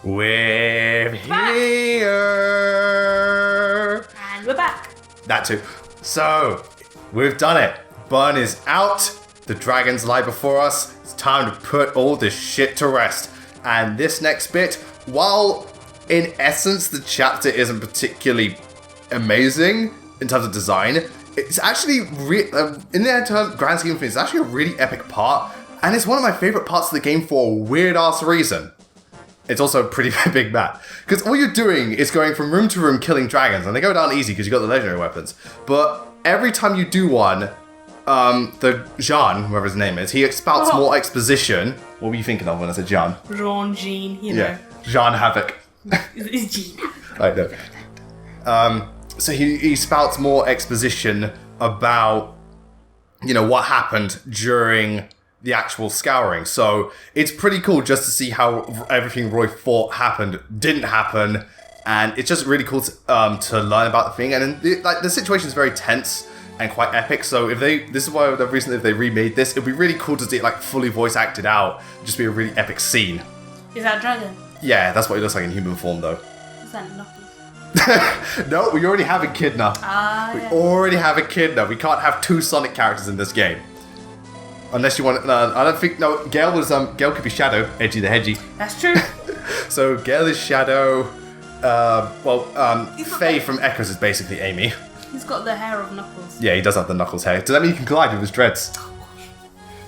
We're here. And we're back. That too. So, we've done it. Bern is out. The dragons lie before us. It's time to put all this shit to rest. And this next bit, while in essence the chapter isn't particularly amazing in terms of design, it's actually, in the grand scheme of things, it's actually a really epic part. And it's one of my favorite parts of the game for a weird-ass reason. It's also a pretty big map. Because all you're doing is going from room to room killing dragons, and they go down easy because you got the legendary weapons. But every time you do one, the Jean, whoever his name is, he spouts more exposition. What were you thinking of when I said Jean? Jean, you know. Yeah, Jean Havoc. It's Jean. I know. So he spouts more exposition about, what happened during the actual scouring. So it's pretty cool just to see how everything Roy thought happened didn't happen, and it's just really cool to learn about the thing. And the situation is very tense and quite epic. So this is why the reason if they remade this, it'd be really cool to see it fully voice acted out, just be a really epic scene. Is that a dragon? Yeah, that's what he looks like in human form though. Is that Knuckles? No, we already have a Echidna. We Yeah. already have a Echidna. We can't have two Sonic characters in this game. Unless you want, I don't think, no, Gale could be Shadow, Edgy the Hedgy. That's true. So Gale is Shadow, Faye from Echoes is basically Amy. He's got the hair of Knuckles. Yeah, he does have the Knuckles hair. Does that mean he can glide with his dreads?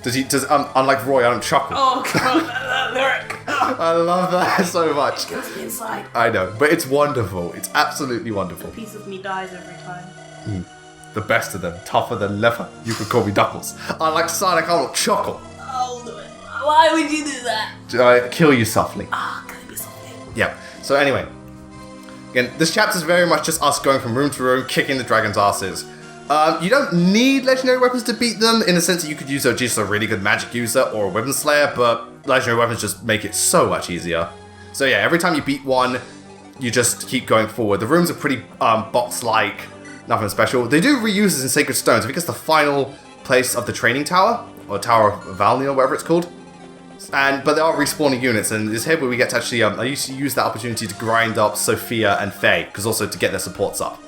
Unlike Roy, I don't chuckle. Oh god, that lyric. I love that so much. Kills me inside. I know, but it's wonderful. It's absolutely A wonderful. piece of me dies every time. The best of them, tougher than leather. You could call me Knuckles. Unlike Sonic, I don't chuckle. Oh, why would you do that? Kill you softly. Can it be something? Yeah. So anyway, again, this chapter is very much just us going from room to room, kicking the dragons' asses. You don't need legendary weapons to beat them, in the sense that you could use just a really good magic user or a weapon slayer, but legendary weapons just make it so much easier. So yeah, every time you beat one, you just keep going forward. The rooms are pretty box-like, nothing special. They do reuses in Sacred Stones. I think it's the final place of the training tower, or Tower of Valny, or whatever it's called. But they are respawning units, and it's here where we get to actually, I used to use that opportunity to grind up Sophia and Faye, because also to get their supports up.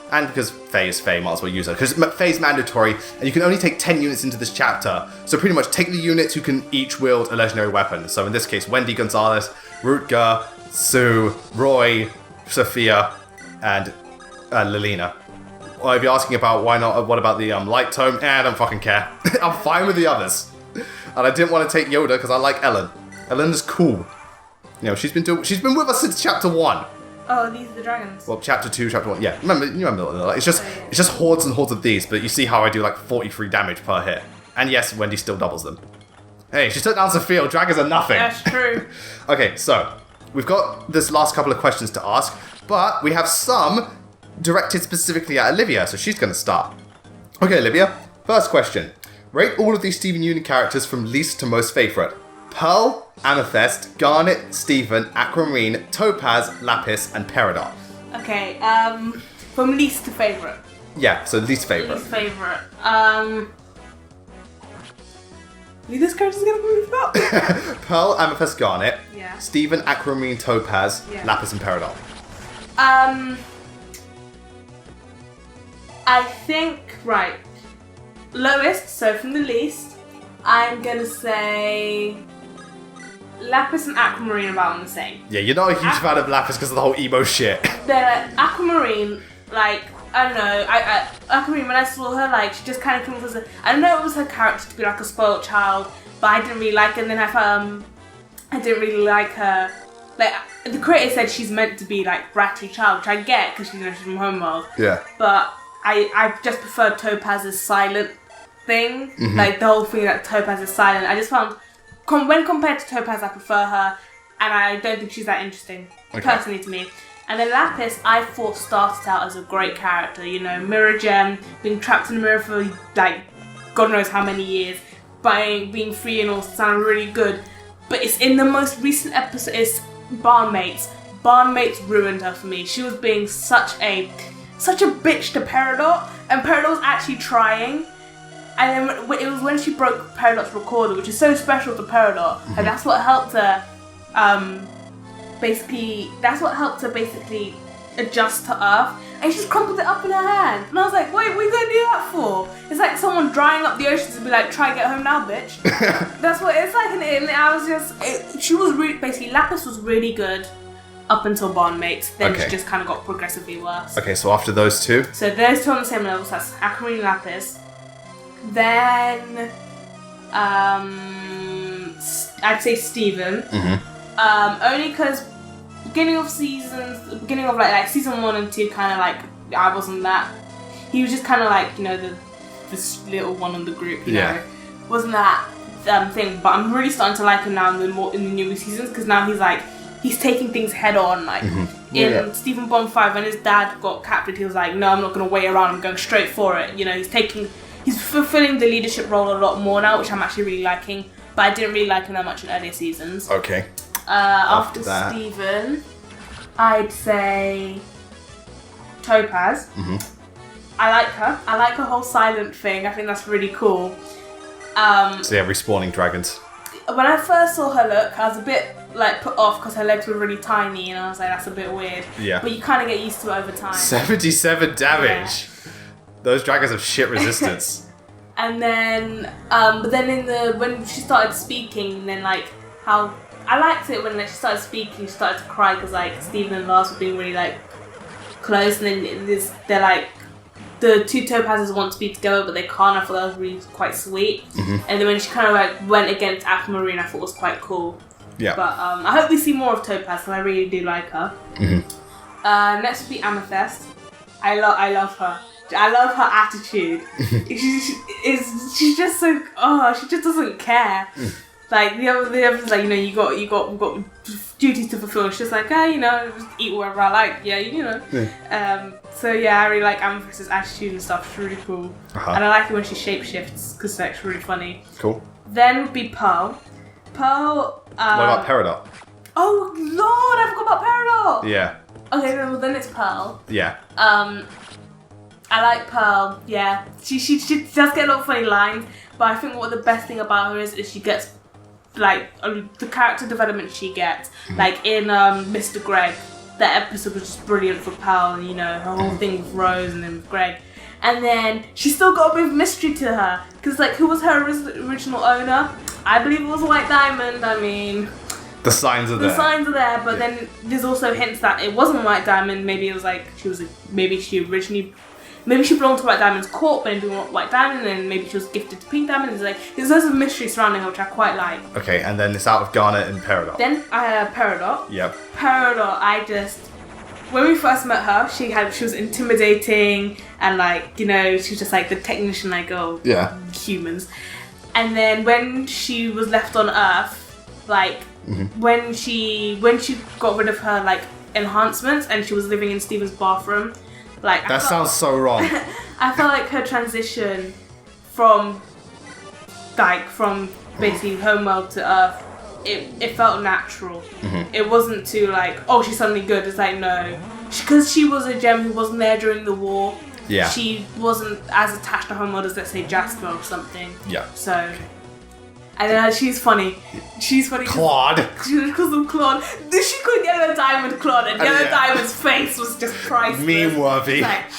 And because Faye is Faye, might as well use her. Because Faye's mandatory, and you can only take 10 units into this chapter. So pretty much take the units who can each wield a legendary weapon. So in this case, Wendy Gonzalez, Rutger, Sue, Roy, Sophia, and Lilina. Well, if you're asking about why not, what about the light tome? I don't fucking care. I'm fine with the others. And I didn't want to take Yoda because I like Ellen. Ellen is cool. She's been with us since chapter 1. Oh, these are the dragons. Well, chapter 2, chapter 1. Yeah, you remember it's just hordes and hordes of these, but you see how I do 43 damage per hit. And yes, Wendy still doubles them. Hey, she took down Sophia. Dragons are nothing. That's true. Okay, so we've got this last couple of questions to ask, but we have some directed specifically at Olivia, so she's going to start. Okay, Olivia, first question. Rate all of these Steven Union characters from least to most favorite. Pearl, Amethyst, Garnet, Stephen, Aquamarine, Topaz, Lapis, and Peridot. Okay, from least to favourite. Yeah, so least favorite. Least favourite. This character's gonna be forgot. Pearl, Amethyst, Garnet. Yeah. Stephen, Aquamarine, Topaz, Yeah. Lapis, and Peridot. I think, right, lowest, so from the least, I'm gonna say Lapis and Aquamarine are about the same. Yeah, you're not a huge fan of Lapis because of the whole emo shit. They're Aquamarine, I don't know, Aquamarine, when I saw her, she just kind of came off as I don't know, it was her character to be a spoiled child, but I didn't really like her, and then I didn't really like her. The creator said she's meant to be bratty child, which I get because she's from Homeworld. Yeah. But I just preferred Topaz's silent thing. Mm-hmm. The whole thing that Topaz is silent. I just found, when compared to Topaz, I prefer her, and I don't think she's that interesting, personally to me. And then Lapis, I thought started out as a great character. Mirror gem, being trapped in a mirror for God knows how many years, being free and all sound really good. But it's in the most recent episode, it's Barnmates. Barnmates ruined her for me. She was being such a bitch to Peridot, and Peridot was actually trying. And then it was when she broke Peridot's recorder, which is so special to Peridot, and that's what helped her basically, that's what helped her basically adjust to Earth. And she just crumpled it up in her hand. And I was like, wait, what are you gonna do that for? It's like someone drying up the oceans and be like, try and get home now, bitch. That's what it's like. And I was just, basically, Lapis was really good up until Bondmates. Then she just kind of got progressively worse. Okay, so after those two? So those two on the same level, so that's Aquamarine, Lapis. Then, I'd say Steven. Only because beginning of season 1 and 2, kind of like, I wasn't that. He was just kind of like, you know, this little one in the group, you know. Wasn't that thing, but I'm really starting to like him now in the newer seasons, because now he's taking things head on. Like in Stephen Bond 5, when his dad got captured, he was like, no, I'm not going to wait around, I'm going straight for it. You know, he's fulfilling the leadership role a lot more now, which I'm actually really liking, but I didn't really like him that much in earlier seasons. Okay. After Steven, I'd say Topaz. I like her. I like her whole silent thing. I think that's really cool. So yeah, respawning dragons. When I first saw her look, I was a bit like put off because her legs were really tiny, and I was like, that's a bit weird. Yeah. But you kind of get used to it over time. 77 damage. Yeah. Those dragons have shit resistance. And then, but then when she started speaking, then like how I liked it when she started speaking, she started to cry because like Steven and Lars were being really like close, and then they're like, the two Topazes want to be together, but they can't. I thought that was really quite sweet. And then when she kind of like went against Aquamarine, I thought it was quite cool. Yeah. But I hope we see more of Topaz because I really do like her. Next would be Amethyst. I love her. I love her attitude. She's just so she just doesn't care. Like the others, like, you know, you got duties to fulfill. She's just like, you know, just eat whatever I like. Yeah, you know. So yeah, I really like Amethyst's attitude and stuff. It's really cool, and I like it when she shapeshifts because that's really funny. Cool. Then would be Pearl. Pearl. What about Peridot? Oh Lord, I forgot about Peridot. Yeah. Okay, then it's Pearl. Yeah. I like Pearl. Yeah, she does get a lot of funny lines, but I think what the best thing about her is she gets like the character development she gets. Like in Mr. Greg, that episode was just brilliant for Pearl, and you know, her whole thing with Rose and then with Greg. And then she still got a bit of mystery to her, because like, who was her original owner? I believe it was White Diamond. I mean, the signs are there. The signs are there, but then there's also hints that it wasn't White Diamond. Maybe it was like maybe she belonged to White Diamond's court, but didn't want White Diamond, and maybe she was gifted to Pink Diamond. There's loads of mystery surrounding her, which I quite like. Okay, and then it's out of Garnet and Peridot. Then Peridot. Yep. Peridot, when we first met her, she was intimidating, and like, you know, she was just like the technician, like, humans. And then when she was left on Earth, like when she got rid of her like enhancements and she was living in Steven's bathroom, like that sounds so wrong. I felt like her transition from basically homeworld to Earth, it felt natural. It wasn't too like, oh, she's suddenly good. It's like, no, because she was a gem who wasn't there during the war. Yeah. She wasn't as attached to homeworld as, let's say, Jasper or something. Yeah. So, and then she's funny. She's funny. Claude. She calls him Claude. She called Yellow Diamond Claude, and Yellow Diamond's face was just priceless. Meme worthy. Like,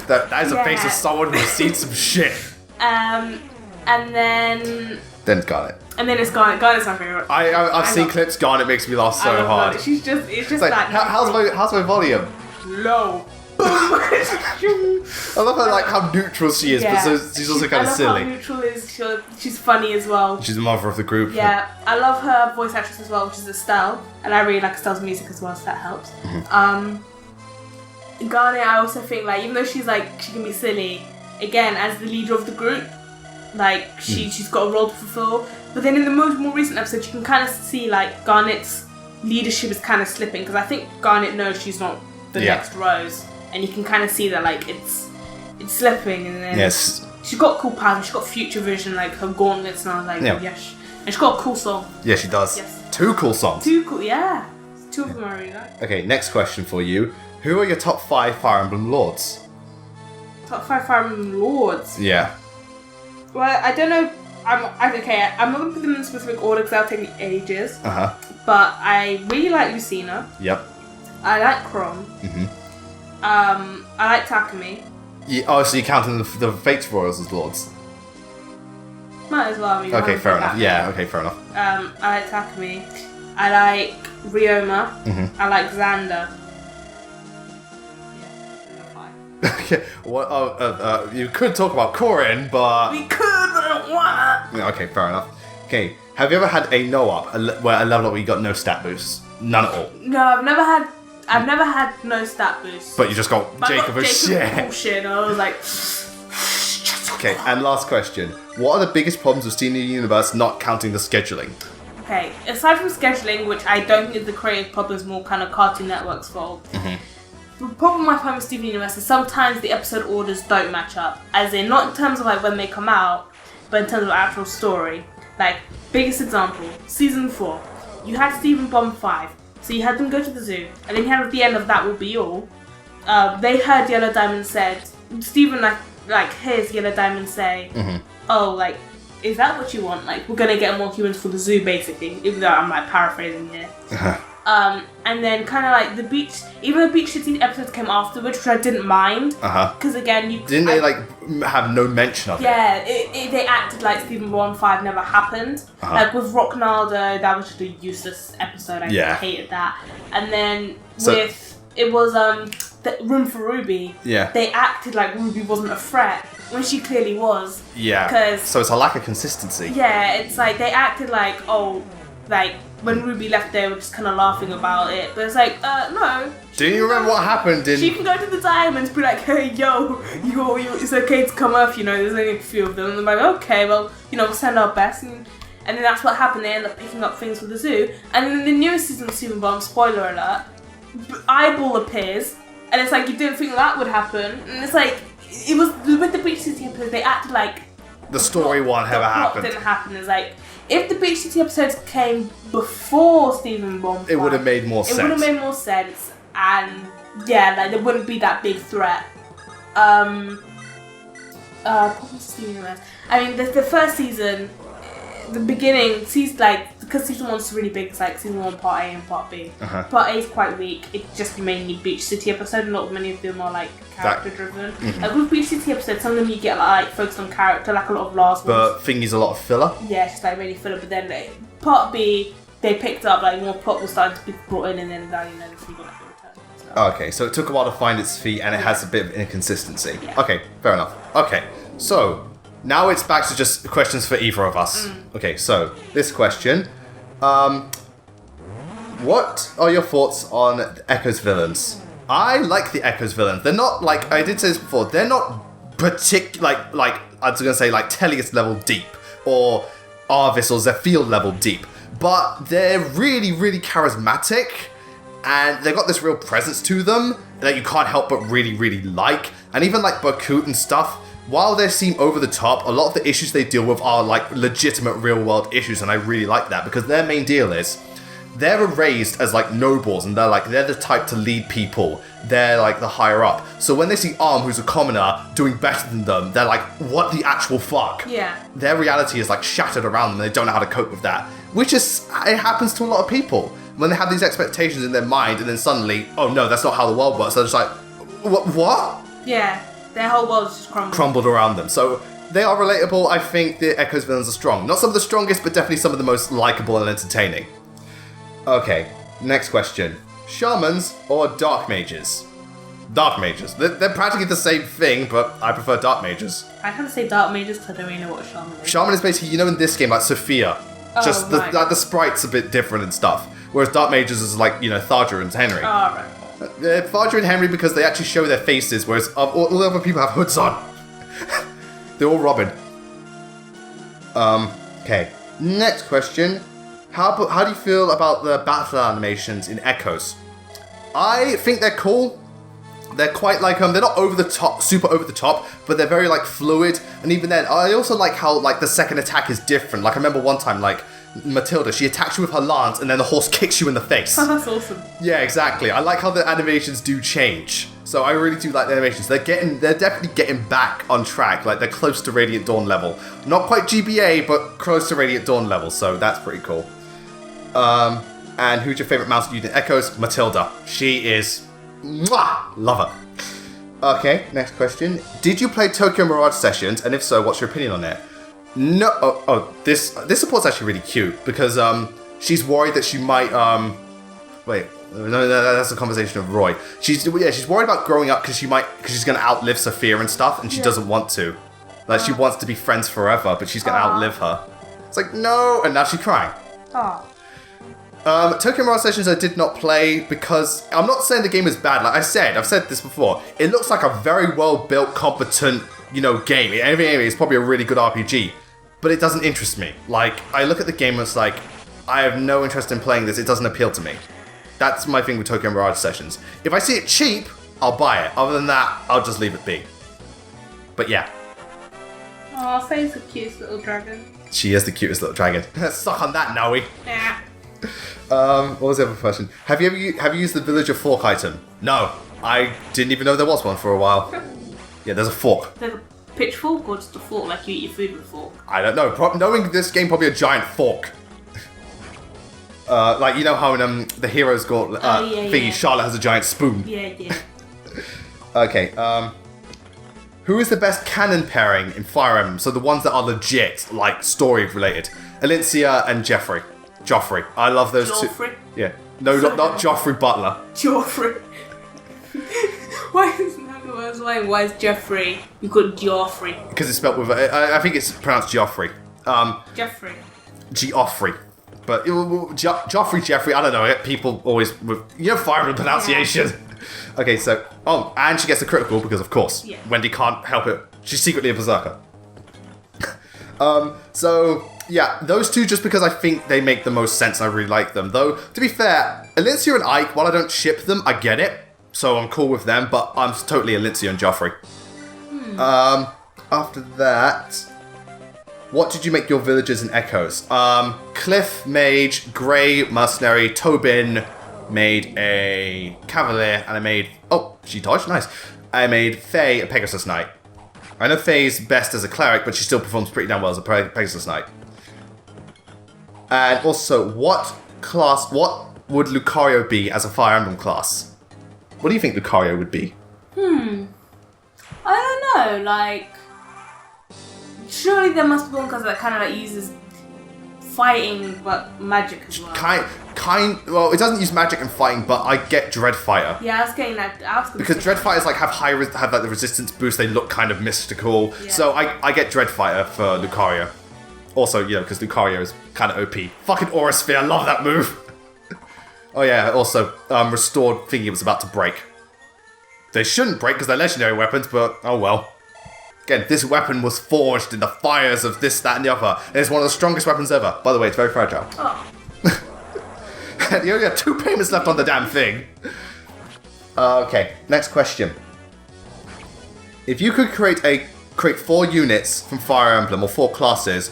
that is a face of someone who's seen some shit. And then it's Garnet. And then it's Garnet. Garnet's my favourite. I've seen clips. Garnet makes me laugh so hard. It's just like, how's my volume? Low. I love her, like how neutral she is, but she's also kind of silly. How neutral is she's funny as well. She's the mother of the group. Yeah, I love her voice actress as well, which is Estelle, and I really like Estelle's music as well, so that helps. Garnet, I also think, like, even though she can be silly, again, as the leader of the group, like she's got a role to fulfill. But then in the more recent episodes, you can kind of see like Garnet's leadership is kind of slipping, because I think Garnet knows she's not the next Rose. And you can kind of see that, like, it's slipping, and then she's got cool powers. She's got future vision, like her gauntlets, and I was like, yes. And she's got a cool song. Yeah, she does. Yes. 2 cool songs. 2 cool, yeah. 2 of them I really like. Okay, next question for you. Who are your top 5 Fire Emblem Lords? Top 5 Fire Emblem Lords? Yeah. Well, I don't know I'm not going to put them in specific order because that'll take me ages. Uh-huh. But I really like Lucina. Yep. I like Crom. Mm-hmm. I like Takumi. Oh, so you're counting the Fates Royals as lords? Might as well. I mean, Okay, fair enough. Yeah, okay, fair enough. I like Takumi. I like Ryoma. Mm-hmm. I like Xander. Okay, well, you could talk about Corin, but... We could, but I don't wanna! Okay, fair enough. Okay, have you ever had a no-up, where a level up where you got no stat boosts? None at all? No, I've never had no stat boosts. But you just got Jacob as shit. Bullshit, and I was like... Okay, and last question. What are the biggest problems with Steven Universe not counting the scheduling? Okay, aside from scheduling, which I don't think is the creative problem, is more kind of Cartoon Network's fault. Mm-hmm. The problem I find with Steven Universe is sometimes the episode orders don't match up. As in, not in terms of like when they come out, but in terms of actual story. Like, biggest example, season 4. You had Stephen Bomb 5, so you had them go to the zoo, and then you had at the end of That Will Be All. They heard Yellow Diamond said, Stephen like hears Yellow Diamond say, oh, like, is that what you want? Like, we're gonna get more humans for the zoo, basically. Even though I'm like paraphrasing here. And then kind of like the beach, even the Beach City episodes came afterwards, which I didn't mind. Because again, Didn't they like have no mention of it? Yeah, they acted like Stephen 1-5 never happened. Like with Rocknaldo, that was just a useless episode. I hated that. And then it was the Room for Ruby. Yeah. They acted like Ruby wasn't a threat when she clearly was. Yeah. So it's a lack of consistency. Yeah, it's like they acted like, oh, like when Ruby left, they were just kind of laughing about it. But it's like, no. Do you remember what happened in... She can go to the Diamonds, be like, hey, yo, it's okay to come off, you know, there's only a few of them. And they're like, okay, well, you know, we'll send our best. And then that's what happened. They end up picking up things for the zoo. And then in the newest season of Stephen Bomb, spoiler alert, Eyeball appears. And it's like, you didn't think that would happen. And it's like, it was, with the Beach City episode, they acted like... The story one ever happened. Didn't happen. It's like, if the Beach City episodes came before Stephen Bomb 5, it would have made more sense. It would have made more sense, and yeah, like there wouldn't be that big threat. Stephen Universe. I mean, the first season, the beginning, because season 1's really big, it's like season 1 part A and part B. Part A is quite weak. It's just mainly Beach City episode, and not many of them are like character driven. Like with Beach City episodes, some of them you get like focused on character, like a lot of last ones. But Thingy's a lot of filler. Yeah, it's just like really filler. But then part B, they picked up like more plot was starting to be brought in, and then now you know the got like a return. So. Okay, so it took a while to find its feet, and it has a bit of inconsistency. Yeah. Okay, fair enough. Okay, so now it's back to just questions for either of us. Okay, so this question. What are your thoughts on Echo's villains? I like the Echo's villains. They're not, like, I did say this before, they're not like I was gonna say, like, Tellius level deep, or Arvis or Zephyr level deep, but they're really, really charismatic, and they've got this real presence to them that you can't help but really, really like, and even, like, Bakut and stuff, while they seem over the top, a lot of the issues they deal with are, like, legitimate real-world issues, and I really like that, because their main deal is, they're raised as, like, nobles, and they're the type to lead people. They're, like, the higher up. So when they see Arm, who's a commoner, doing better than them, they're like, what the actual fuck? Yeah. Their reality is, like, shattered around them, and they don't know how to cope with that. Which is, it happens to a lot of people. When they have these expectations in their mind, and then suddenly, oh no, that's not how the world works. They're just like, what? Yeah. Their whole world's just crumbled around them. So they are relatable. I think the Echo's villains are strong. Not some of the strongest, but definitely some of the most likable and entertaining. Okay, next question. Shamans or Dark Mages? Dark Mages. They're practically the same thing, but I prefer Dark Mages. I kind of say Dark Mages because I don't really know what a Shaman is. Shaman is basically, you know, in this game, like Sophia. Just the sprite's a bit different and stuff. Whereas Dark Mages is like, you know, Tharja and Henry. Oh, right. Tharja and Henry because they actually show their faces, whereas all the other people have hoods on. They're all Robin. Okay. Next question. How do you feel about the battle animations in Echoes? I think they're cool. They're quite like they're not over the top, super over the top, but they're very like fluid. And even then, I also like how like the second attack is different. Like I remember one time, like Matilda, she attacks you with her lance, and then the horse kicks you in the face. Oh, that's awesome. Yeah, exactly. I like how the animations do change. So I really do like the animations. They're definitely getting back on track. Like, they're close to Radiant Dawn level. Not quite GBA, but close to Radiant Dawn level, so that's pretty cool. And who's your favorite mouse unit Echoes? Matilda. She is... Mwah! Love her. Okay, next question. Did you play Tokyo Mirage Sessions? And if so, what's your opinion on it? No... This support's actually really cute, because she's worried that she might... Wait... No, that's a conversation of Roy. She's worried about growing up because she's going to outlive Sophia and stuff, and she doesn't want to. Like, she wants to be friends forever, but she's going to outlive her. It's like, no, and now she's crying. Tokyo Mirage Sessions I did not play because I'm not saying the game is bad. Like I've said this before. It looks like a very well-built, competent, game. Anyway, it's probably a really good RPG, but it doesn't interest me. Like, I look at the game and it's like, I have no interest in playing this. It doesn't appeal to me. That's my thing with Tokyo Mirage Sessions. If I see it cheap, I'll buy it. Other than that, I'll just leave it be. But yeah. Oh, Faye's the cutest little dragon. She is the cutest little dragon. Suck on that, Noe. Yeah. What was the other question? Have you used the Villager Fork item? No. I didn't even know there was one for a while. Yeah, there's a fork. There's a pitchfork or just a fork, like you eat your food with a fork? I don't know. Knowing this game, probably a giant fork. Like, you know how in the Heroes got thingy, Charlotte has a giant spoon. Yeah. Okay, who is the best canon pairing in Fire Emblem? So the ones that are legit, like story related. Alicia and Joffrey. I love those Joffrey? two. Yeah. No, not Joffrey Butler. Joffrey. Why is Jeffrey? You call it Joffrey. Because it's spelled with, I think it's pronounced Joffrey. Jeffrey. Geoffrey. But Jeffrey, I don't know. People always with Fire Emblem pronunciation. Yeah. Okay, so and she gets a critical because of course Wendy can't help it. She's secretly a berserker. So yeah, those two just because I think they make the most sense and I really like them. Though to be fair, Alicia and Ike, while I don't ship them, I get it. So I'm cool with them. But I'm totally Alicia and Joffrey. After that. What did you make your villagers and Echoes? Cliff, Mage, Grey, Mercenary, Tobin made a Cavalier, and I made... Oh, she dodged? Nice. I made Faye a Pegasus Knight. I know Faye's best as a Cleric, but she still performs pretty damn well as a Pegasus Knight. And also, what would Lucario be as a Fire Emblem class? What do you think Lucario would be? I don't know, like... Surely there must be one because that kind of like uses fighting but magic as well. Well, it doesn't use magic and fighting, but I get Dreadfighter. Yeah, I was getting that. Because Dreadfighters like have like the resistance boost. They look kind of mystical. Yeah. So I get Dreadfighter for Lucario. Also, because Lucario is kind of OP. Fucking Aura Sphere, I love that move. Oh yeah, also restored thingy was about to break. They shouldn't break because they're legendary weapons, but oh well. Again, this weapon was forged in the fires of this, that, and the other. And it's one of the strongest weapons ever. By the way, it's very fragile. Oh. You only have 2 payments left on the damn thing. Okay, next question. If you could create 4 units from Fire Emblem, or 4 classes,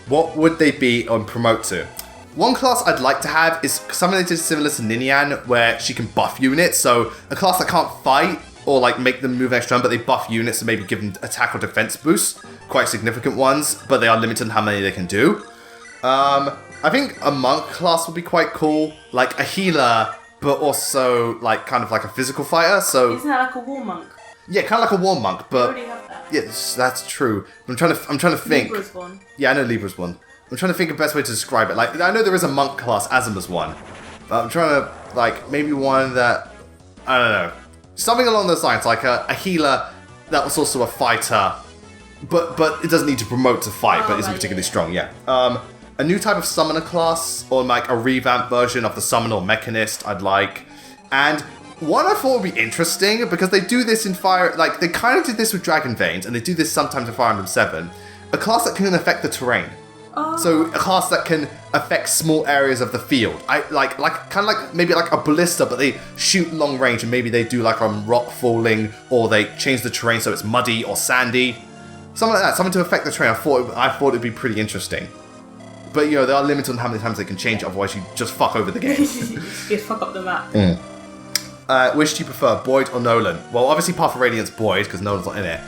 what would they be and promote to? One class I'd like to have is something that is similar to Ninian, where she can buff units. So a class that can't fight, or like make them move extra, but they buff units and maybe give them attack or defense boosts, quite significant ones, but they are limited in how many they can do. I think a monk class would be quite cool, like a healer, but also like kind of like a physical fighter. So isn't that like a war monk? Yeah, kind of like a war monk, but already have that. Yes, that's true. I'm trying to think. Libra's one. Yeah, I know Libra's one. I'm trying to think of the best way to describe it. Like I know there is a monk class, Azuma's one, but I'm trying to like maybe one that I don't know. Something along those lines, like a healer that was also a fighter, but it doesn't need to promote to fight, but isn't particularly strong, yeah. A new type of summoner class, or like a revamped version of the summoner or mechanist, I'd like. And one I thought would be interesting, because they do this in Fire, like they kind of did this with Dragon Veins, and they do this sometimes in Fire Emblem 7, a class that can affect the terrain. Oh. So a class that can affect small areas of the field. I like kind of like maybe like a ballista, but they shoot long range, and maybe they do like rock falling, or they change the terrain so it's muddy or sandy, something like that. Something to affect the terrain. I thought it'd be pretty interesting. But they are limited on how many times they can change it. Otherwise, you just fuck over the game. You fuck up the map. which do you prefer, Boyd or Nolan? Well, obviously Path of Radiance Boyd, because Nolan's not in it.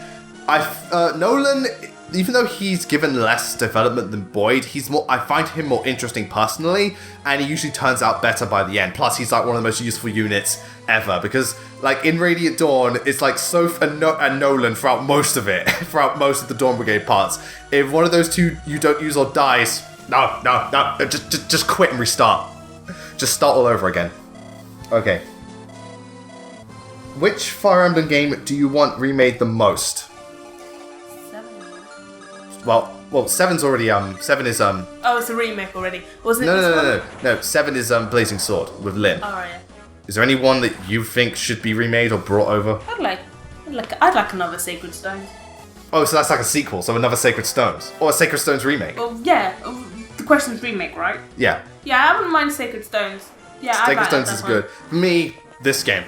Nolan, even though he's given less development than Boyd, I find him more interesting personally, and he usually turns out better by the end. Plus, he's like one of the most useful units ever, because like in Radiant Dawn, it's like Soph and Nolan throughout most of it, throughout most of the Dawn Brigade parts. If one of those two you don't use or dies, no, just quit and restart. Just start all over again. Okay. Which Fire Emblem game do you want remade the most? 7. Well, 7's already, 7 is, Oh, it's a remake already. Wasn't it No, 7 is, Blazing Sword with Lyn. Oh, yeah. Is there any one that you think should be remade or brought over? I'd like another Sacred Stone. Oh, so that's like a sequel, so another Sacred Stones. Or a Sacred Stones remake. Well, yeah. The question's remake, right? Yeah. Yeah, I wouldn't mind Sacred Stones. Yeah, Sacred Stones is good. For me, this game.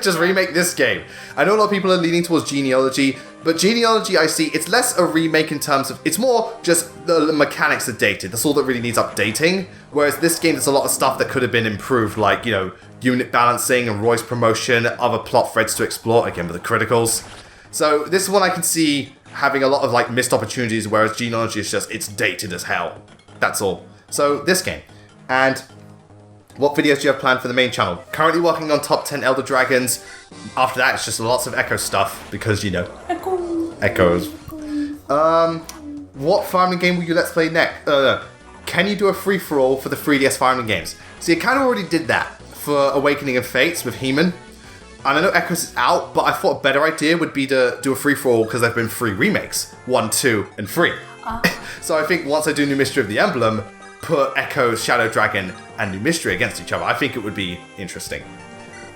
Just remake this game. I know a lot of people are leaning towards Genealogy, but Genealogy, I see, it's less a remake in terms of, it's more just the mechanics are dated. That's all that really needs updating. Whereas this game, there's a lot of stuff that could have been improved, like, you know, unit balancing and Roy's promotion, other plot threads to explore, again with the criticals. So this is one I can see having a lot of like missed opportunities, whereas Genealogy is just, it's dated as hell. That's all. So this game. And what videos do you have planned for the main channel? Currently working on top 10 Elder Dragons. After that, it's just lots of Echo stuff, because, you know, Echoes. What Fire Emblem game will you Let's Play next? Can you do a free-for-all for the 3DS Fire Emblem games? See, I kind of already did that for Awakening of Fates with He-Man. And I know Echoes is out, but I thought a better idea would be to do a free-for-all because there have been 3 remakes. 1, 2, and 3. So I think once I do New Mystery of the Emblem, put Echoes, Shadow Dragon, and New Mystery against each other. I think it would be interesting.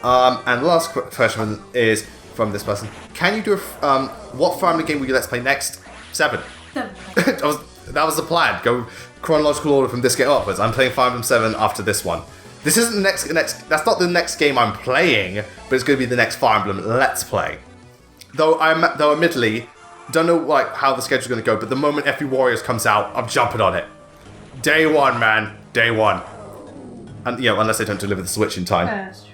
And the last question is from this person. Can you do what Fire Emblem game will you Let's Play next? 7. that was the plan. Go chronological order from this game upwards. I'm playing Fire Emblem 7 after this one. This isn't the next. That's not the next game I'm playing, but it's going to be the next Fire Emblem Let's Play. Though admittedly, don't know like how the schedule's going to go. But the moment FB Warriors comes out, I'm jumping on it. Day 1, man. Day 1. And you know, unless they don't deliver the Switch in time. That's true.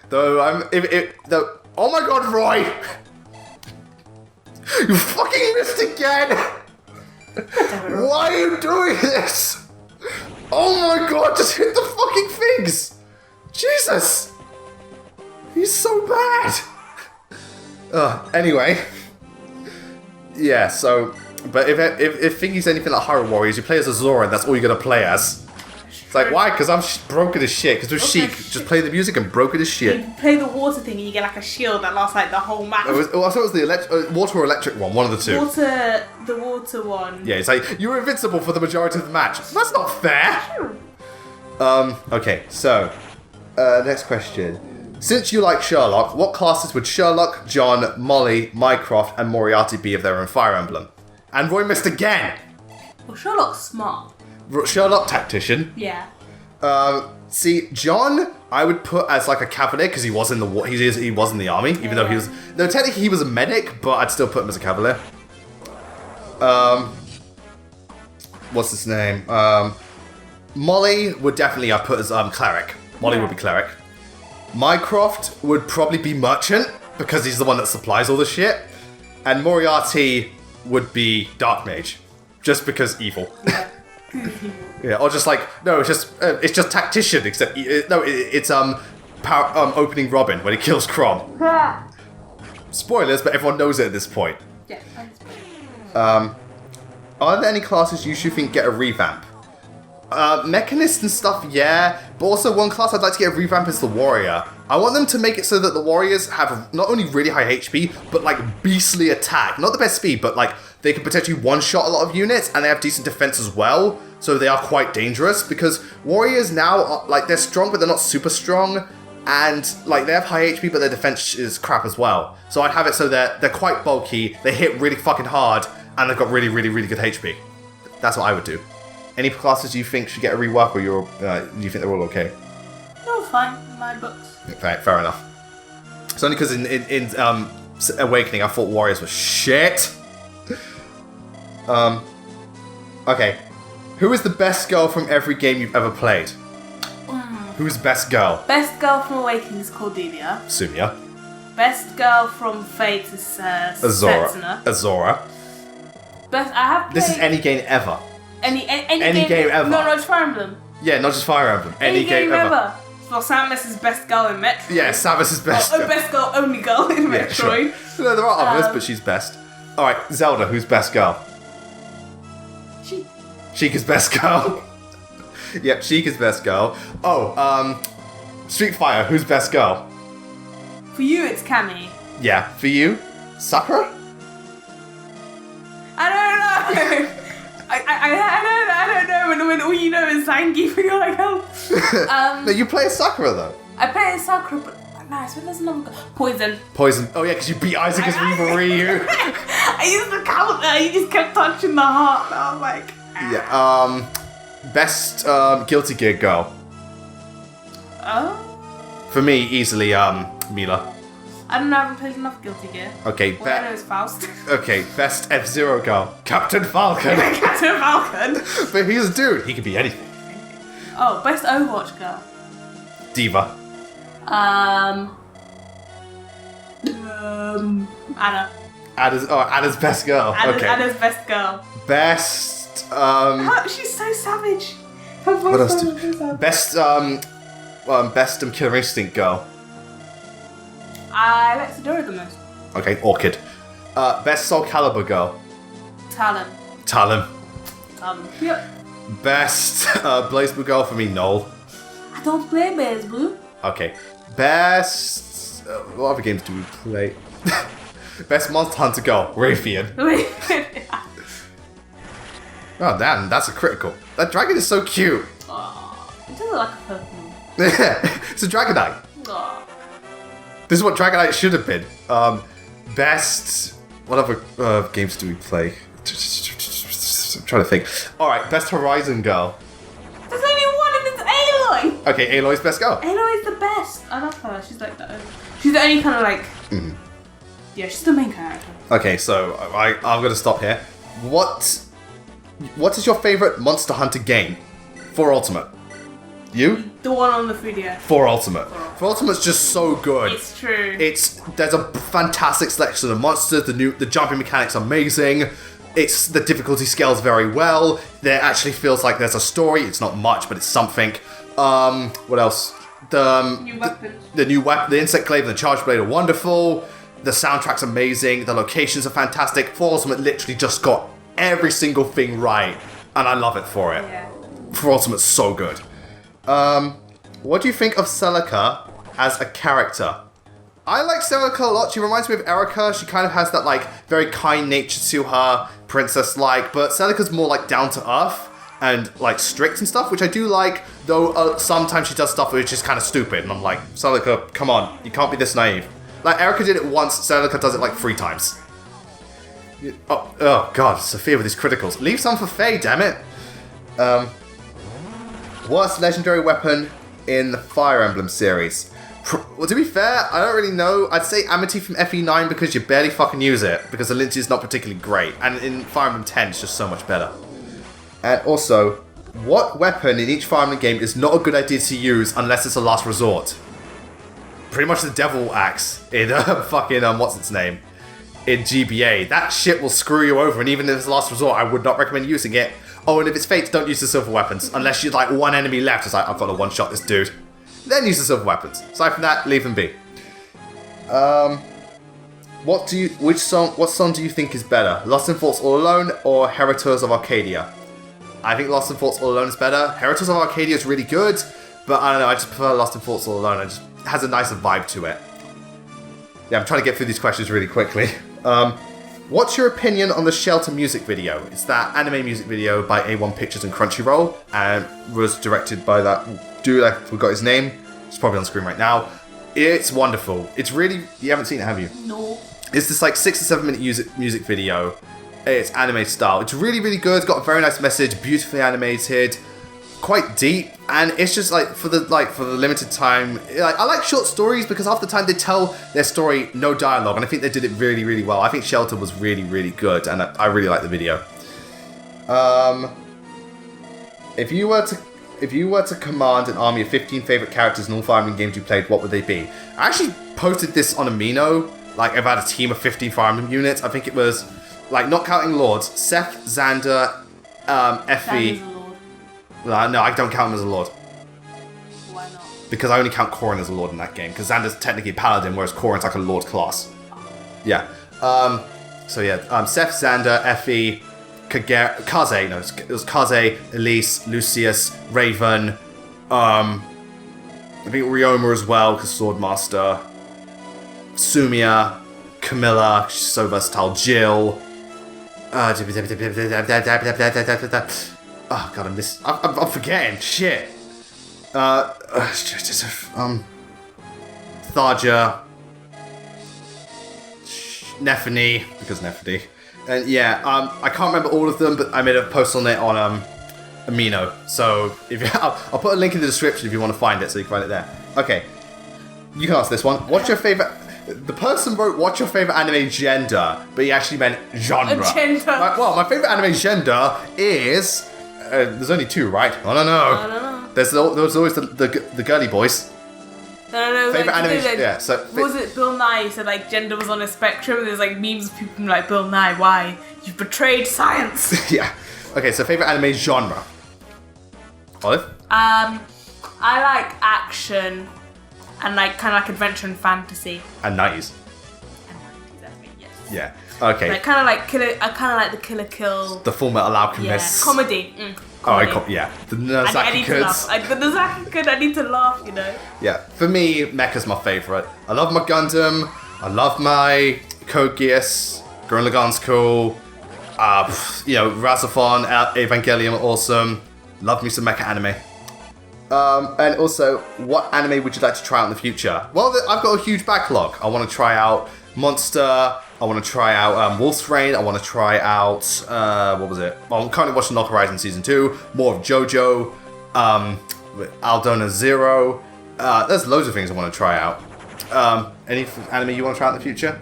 Though oh my God, Roy! You fucking missed again! Why are you doing this? Oh my God, just hit the fucking things! Jesus! He's so bad! Anyway. Yeah, so... But if Thingy's anything like Hyrule Warriors, you play as Azora and that's all you're gonna play as. It's like, why? Because I'm broken as shit. Because with Sheik, just play the music and broken as shit. You play the water thing and you get like a shield that lasts like the whole map. I thought it was the water or electric one of the two. The water one. Yeah, it's like, you were invincible for the majority of the match. That's not fair! Okay, so, next question. Since you like Sherlock, what classes would Sherlock, John, Molly, Mycroft, and Moriarty be if they were in Fire Emblem? And Roy missed again! Well, Sherlock's smart. Sherlock, tactician. Yeah. See, John, I would put as like a cavalier because he was in the he was in the army, even though he was. No, technically he was a medic, but I'd still put him as a cavalier. What's his name? Molly would definitely I put as cleric. Molly would be cleric. Mycroft would probably be merchant because he's the one that supplies all the shit, and Moriarty would be dark mage, just because evil. Yeah. Yeah, or just like no, it's just tactician. Except it's opening Robin when he kills Crom. Spoilers, but everyone knows it at this point. Yeah. Are there any classes you should think get a revamp? Mechanist and stuff, yeah. But also one class I'd like to get a revamp is the Warrior. I want them to make it so that the Warriors have not only really high HP, but like beastly attack. Not the best speed, but like they can potentially one-shot a lot of units, and they have decent defense as well. So they are quite dangerous, because Warriors now, are, like, they're strong, but they're not super strong. And like they have high HP, but their defense is crap as well. So I'd have it so they're quite bulky, they hit really fucking hard, and they've got really, really, really good HP. That's what I would do. Any classes you think should get a rework, or you think they're all okay? No, fine in my books. Fair enough. It's only because in Awakening I thought Warriors were shit. Okay. Who is the best girl from every game you've ever played? Who's best girl? Best girl from Awakening is Cordelia. Sumia. Best girl from Fate is Azora. Setsuna. Azora. Best, I have played... This is any game ever. Any game ever. No, it's Fire Emblem. Yeah, not just Fire Emblem. Any game ever. Well, Samus is best girl in Metroid. Yeah, Samus is best. Best girl, only girl in Yeah, Metroid. sure. No, there are others, but she's best. Alright, Zelda, who's best girl? Sheikah's best girl. Yep, Sheikah's best girl. Oh, Street Fighter, who's best girl? For you, it's Cammy. Yeah, for you? Sakura? I don't know. I don't know when all you know is Zangief for your like help. No, you play as Sakura though. I play as Sakura, but nice. When there's another Poison. Poison. Oh yeah, because you beat Isaac as Ryu. I used the counter. You just kept touching the heart. And I was like. Yeah. Best Guilty Gear girl. Oh. For me, easily Mila. I don't know. I haven't played enough Guilty Gear. Okay. All I know is Faust. Okay. Best F-Zero girl. Captain Falcon. Captain Falcon. But he's a dude. He can be anything. Oh, best Overwatch girl. Diva. Anna. Anna's best girl. Okay. Anna's best girl. Best She's so savage. What else best best Killer Instinct girl. I like Sedora the most. Okay, Orchid. Best Soul Calibur girl. Talon. Yep. Best BlazBlue girl for me, Noel. I don't play BlazBlue. Okay. Best what other games do we play? Best Monster Hunter girl, Raytheon. Oh damn, that's a critical. That dragon is so cute. Oh, it does look like a Pokemon. It's a Dragonite. Oh. This is what Dragonite should have been. Best... What other games do we play? I'm trying to think. Alright, best Horizon girl. There's only one and it's Aloy! Okay, Aloy's best girl. Aloy's the best. I love her. She's like the only... She's the only kind of like... Yeah, she's the main character. Okay, so I'm going to stop here. What is your favourite Monster Hunter game for Ultimate? You? The one on the 3DS. For Ultimate. For Ultimate's just so good. It's true. There's a fantastic selection of monsters. The jumping mechanics are amazing. The difficulty scales very well. There actually feels like there's a story. It's not much, but it's something. What else? New weapons. The new weapon, the Insect Glaive and the Charge Blade are wonderful. The soundtrack's amazing. The locations are fantastic. For Ultimate literally just got every single thing right, and I love it for it. Yeah. For Ultimate's so good. What do you think of Celica as a character? I like Celica a lot. She reminds me of Erica. She kind of has that like very kind nature to her, princess-like, but Celica's more like down to earth and like strict and stuff, which I do like, though sometimes she does stuff which is kind of stupid, and I'm like, Celica, come on, you can't be this naive. Like Erica did it once, Celica does it like 3 times. Oh god, Sophia with these criticals. Leave some for Faye, damn it. Worst legendary weapon in the Fire Emblem series? Well, to be fair, I don't really know. I'd say Amity from FE9 because you barely fucking use it, because the Lynch is not particularly great, and in Fire Emblem 10 it's just so much better. And also, what weapon in each Fire Emblem game is not a good idea to use unless it's a last resort? Pretty much the Devil Axe in fucking, what's its name? In GBA. That shit will screw you over, and even if it's a last resort, I would not recommend using it. Oh, and if it's Fate, don't use the silver weapons. Unless you're like one enemy left, it's like, I've got to one-shot this dude. Then use the silver weapons. Aside from that, leave them be. What song do you think is better? Lost in Thoughts All Alone or Heritors of Arcadia? I think Lost in Thoughts All Alone is better. Heritors of Arcadia is really good, but I don't know, I just prefer Lost in Thoughts All Alone. It has a nicer vibe to it. Yeah, I'm trying to get through these questions really quickly. What's your opinion on the Shelter music video? It's that anime music video by A1 Pictures and Crunchyroll, and was directed by that dude, I forgot his name. It's probably on screen right now. It's wonderful. It's really... You haven't seen it, have you? No. It's this like 6 to 7 minute music video. It's anime style. It's really, really good. It's got a very nice message, beautifully animated, quite deep, and it's just like for the limited time. Like, I like short stories because half the time they tell their story no dialogue, and I think they did it really, really well. I think Shelter was really, really good, and I really like the video. If you were to if you were to command an army of 15 favorite characters in all Fire Emblem games you played, what would they be? I actually posted this on Amino, like about a team of 15 Fire Emblem units. I think it was, like, not counting Lords, Seth, Xander, Effie. No, I don't count him as a Lord. Why not? Because I only count Corrin as a Lord in that game, because Xander's technically a Paladin, whereas Corrin's like a Lord class. Yeah. Seth, Xander, Effie, Kaze, no, it was Kaze, Elise, Lucius, Raven, I think Ryoma as well, because Swordmaster, Sumia, Camilla, she's so versatile, Jill, oh god, I'm forgetting, shit, Tharja, Nephany, because Nephany. And yeah, I can't remember all of them, but I made a post on it on Amino. So if you, I'll put a link in the description if you want to find it, so you can find it there. Okay, you can ask this one. What's your favorite? The person wrote, "What's your favorite anime gender?" But he actually meant genre. Gender. My favorite anime gender is. There's only two, right? I don't know. There's always the girly boys. No, favorite like, anime. Yeah. So was it Bill Nye said like gender was on a spectrum? There's like memes of people like Bill Nye. Why you've betrayed science? Yeah. Okay. So favorite anime genre. Olive. I like action and like kind of like adventure and fantasy. And 90s. Yes. Yeah. Okay. Like kind of like Killer. I kind of like the Killer Kill. The Full Metal Alchemist. Yeah. Comedy. Oh, yeah. The Nozaki I need to laugh. The Nozaki Kids. I need to laugh. You know. Yeah. For me, Mecha's my favorite. I love my Gundam. I love my Code Geass. Gurren Lagann's cool. Razafon, Evangelion are awesome. Love me some mecha anime. And also, what anime would you like to try out in the future? Well, I've got a huge backlog. I want to try out Monster. I want to try out Wolf's Rain. I want to try out, what was it? Well, I'm currently watching Lock Horizon Season 2. More of JoJo. Aldona Zero. There's loads of things I want to try out. Any anime you want to try out in the future?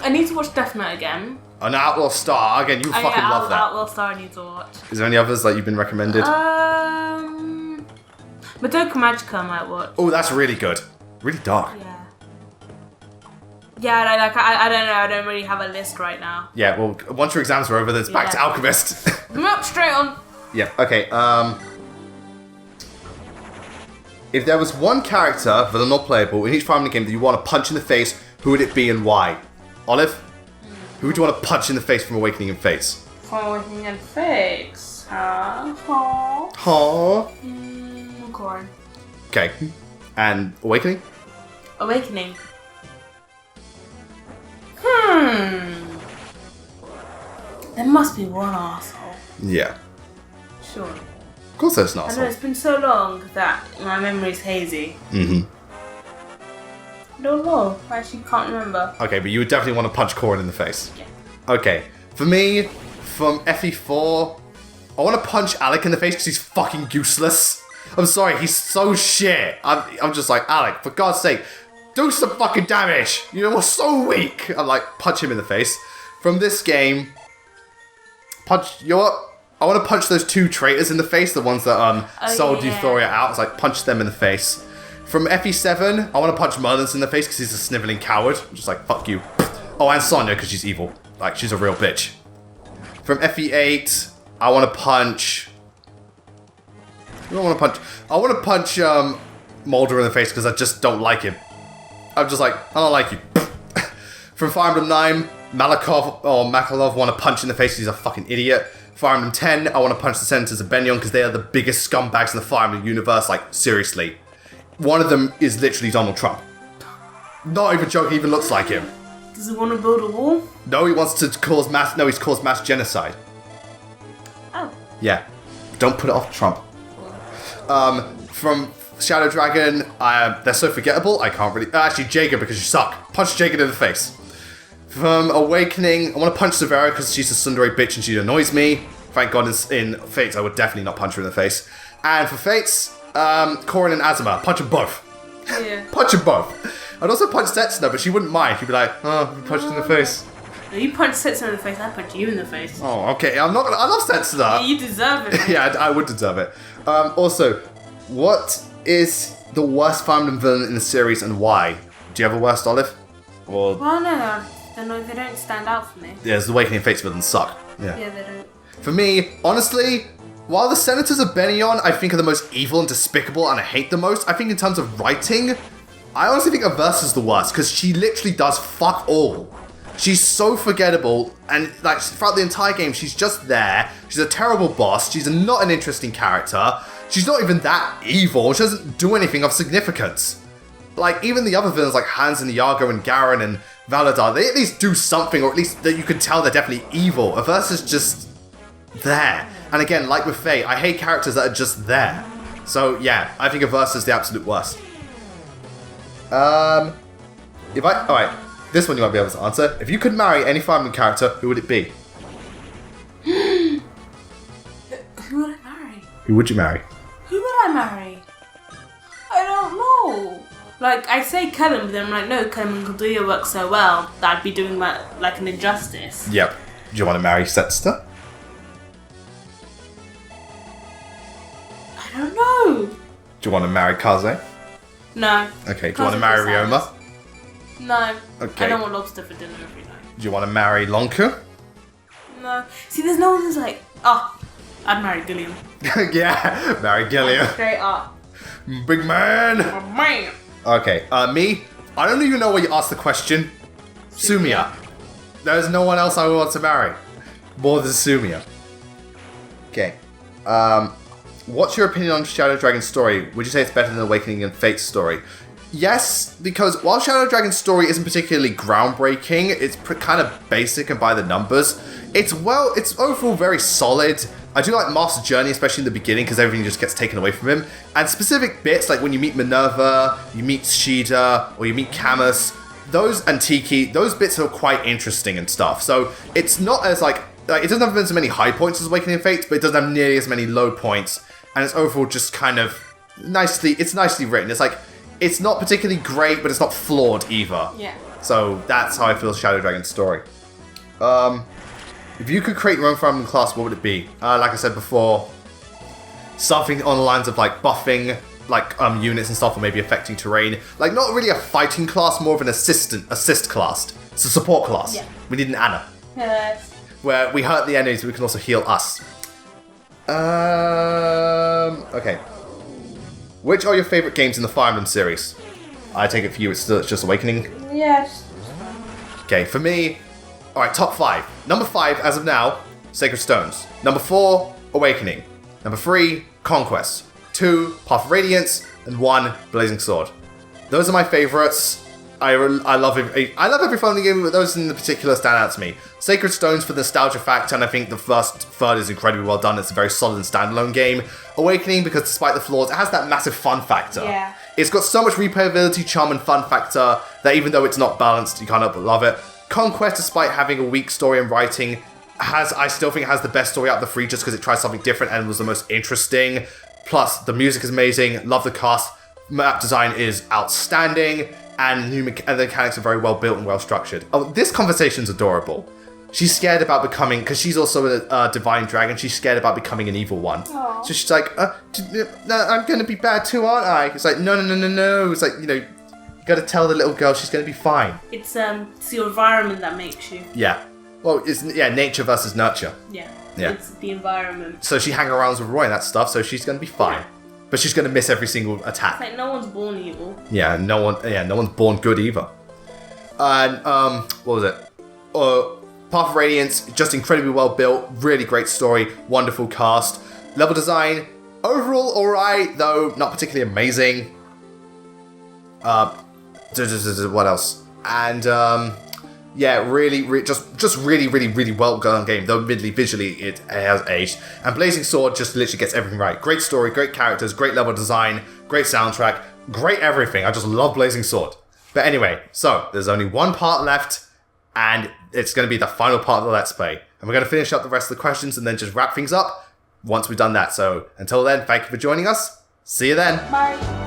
I need to watch Death Note again. An Outlaw Star. Again, you fucking love that. Outlaw Star I need to watch. Is there any others that you've been recommended? Madoka Magica I might watch. Oh, that's really good. Really dark. Yeah. Yeah, I don't know. I don't really have a list right now. Yeah, well, once your exams are over, then it's back to Alchemist. I'm up straight on. Yeah, okay. If there was one character, but they're not playable, in each Fire Emblem game that you want to punch in the face, who would it be and why? Olive? Who would you want to punch in the face from Awakening and Fates? From Awakening and Fates? Corrin. Okay. And Awakening? Awakening. There must be one arsehole. Yeah. Sure. Of course there's an I know, arsehole. it's been so long that my memory's hazy. Mm-hmm. I don't know. I actually can't remember. Okay, but you would definitely want to punch Corrin in the face. Yeah. Okay. For me, from FE4, I want to punch Alec in the face because he's fucking useless. I'm sorry, he's so shit. I'm just like, Alec, for God's sake, do some fucking damage. You're so weak. I'm like, punch him in the face. From this game, I want to punch those two traitors in the face, the ones that sold Euphoria out. It's like, punch them in the face. From FE7, I want to punch Merlins in the face because he's a sniveling coward. I'm just like, fuck you. Oh, and Sonya because she's evil. Like, she's a real bitch. From FE8, I want to punch... I want to punch Mulder in the face because I just don't like him. I'm just like, I don't like you. From Fire Emblem 9, Makalov want to punch in the face because he's a fucking idiot. Fire Emblem 10, I want to punch the Senators of Benyon because they are the biggest scumbags in the Fire Emblem universe. Like, seriously. One of them is literally Donald Trump. Not even joking, he even looks like him. Does he want to build a wall? No, he wants to cause mass... No, he's caused mass genocide. Oh. Yeah. Don't put it off Trump. From Shadow Dragon, they're so forgettable, I can't really... Actually, Jaeger, because you suck. Punch Jaeger in the face. From Awakening, I want to punch Severa because she's a tsundere bitch and she annoys me. Thank God in Fates, I would definitely not punch her in the face. And for Fates, Corrin and Azuma, punch them both. Yeah. Punch them both. I'd also punch Setsuna, but she wouldn't mind. She'd be like, oh, you punched in the face. No, you punch Setsuna in the face, I punch you in the face. Oh, okay. I love Setsuna. Yeah, you deserve it, man. Yeah, I would deserve it. Also, What is the worst Fire Emblem villain in the series and why? Do you have a worst, Olive? Or Well, no. They don't stand out for me. yeah, the Awakening Fates villains suck. Yeah, they don't. For me, honestly, while the Senators of Bennion I think are the most evil and despicable and I hate the most, I think in terms of writing, I honestly think Aversa is the worst because she literally does fuck all. She's so forgettable and like throughout the entire game she's just there. She's a terrible boss. She's not an interesting character. She's not even that evil. She doesn't do anything of significance. Like even the other villains like Hans and Iago and Garen and Valadar, they at least do something, or at least that you can tell they're definitely evil. Aversa's just there. And again, like with Faye, I hate characters that are just there. So yeah, I think Aversa's the absolute worst. Alright, this one you might be able to answer. If you could marry any Fire Emblem character, who would it be? Who would I marry? Who would you marry? Who would I marry? I don't know. Like, I say Kellum, but then I'm like, no, Kellum and Kaguya work so well that I'd be doing that like an injustice. Yep. Do you want to marry Setsuta? I don't know. Do you want to marry Kaze? No. Okay. Do you want to marry Ryoma? No. Okay. I don't want lobster for dinner every night. Do you want to marry Lonku? No. See, there's no one who's like, oh, I'd marry Gilliam. Yeah, marry Gilliam. Straight up. Big man. Oh, man. Okay, me? I don't even know why you asked the question. Sumia. There's no one else I would want to marry. More than Sumia. Okay. What's your opinion on Shadow Dragon's story? Would you say it's better than Awakening and Fate's story? Yes, because while Shadow Dragon's story isn't particularly groundbreaking, it's kind of basic and by the numbers. It's overall very solid. I do like Master Journey, especially in the beginning, because everything just gets taken away from him. And specific bits, like when you meet Minerva, you meet Shida, or you meet Camus, those and Tiki, those bits are quite interesting and stuff. So it's not as like it doesn't have as many high points as Awakening and Fate, but it doesn't have nearly as many low points. And it's overall just kind of nicely written. It's like, it's not particularly great, but it's not flawed either. Yeah. So that's how I feel Shadow Dragon's story. If you could create your own Fire Emblem class, what would it be? Like I said before, something on the lines of like buffing, like units and stuff, or maybe affecting terrain. Like not really a fighting class, more of an assist class. It's a support class. Yeah. We need an Anna. Yes. Where we hurt the enemies, but we can also heal us. Okay. Which are your favorite games in the Fire Emblem series? I take it for you, it's just Awakening. Yes. Okay, for me, alright, top 5. Number 5, as of now, Sacred Stones. Number 4, Awakening. Number 3, Conquest. 2, Path of Radiance. And 1, Blazing Sword. Those are my favorites. I love every Fire Emblem game, but those in particular stand out to me. Sacred Stones for the nostalgia factor, and I think the first third is incredibly well done. It's a very solid and standalone game. Awakening, because despite the flaws, it has that massive fun factor. Yeah. It's got so much replayability, charm, and fun factor that even though it's not balanced, you can't help but love it. Conquest, despite having a weak story and writing, I still think it has the best story out of the three just because it tried something different and was the most interesting. Plus, the music is amazing, love the cast, map design is outstanding, and the mechanics are very well built and well structured. Oh, this conversation's adorable. She's scared about becoming, because she's also a divine dragon, she's scared about becoming an evil one. Aww. So she's like, I'm going to be bad too, aren't I? It's like, no. It's like, you gotta tell the little girl she's going to be fine. It's your environment that makes you. Yeah. Well, it's nature versus nurture. Yeah. Yeah. It's the environment. So she hangs around with Roy and that stuff, so she's going to be fine. But she's going to miss every single attack. It's like no one's born evil. Yeah, no one's born good either. And what was it? Path of Radiance, just incredibly well built, really great story, wonderful cast, level design, overall alright, though not particularly amazing. What else? And really, just really well done game. Though admittedly visually it has aged. And Blazing Sword just literally gets everything right. Great story, great characters, great level design, great soundtrack, great everything. I just love Blazing Sword. But anyway, so there's only one part left, and it's going to be the final part of the Let's Play. And we're going to finish up the rest of the questions and then just wrap things up once we've done that. So until then, thank you for joining us. See you then. Bye.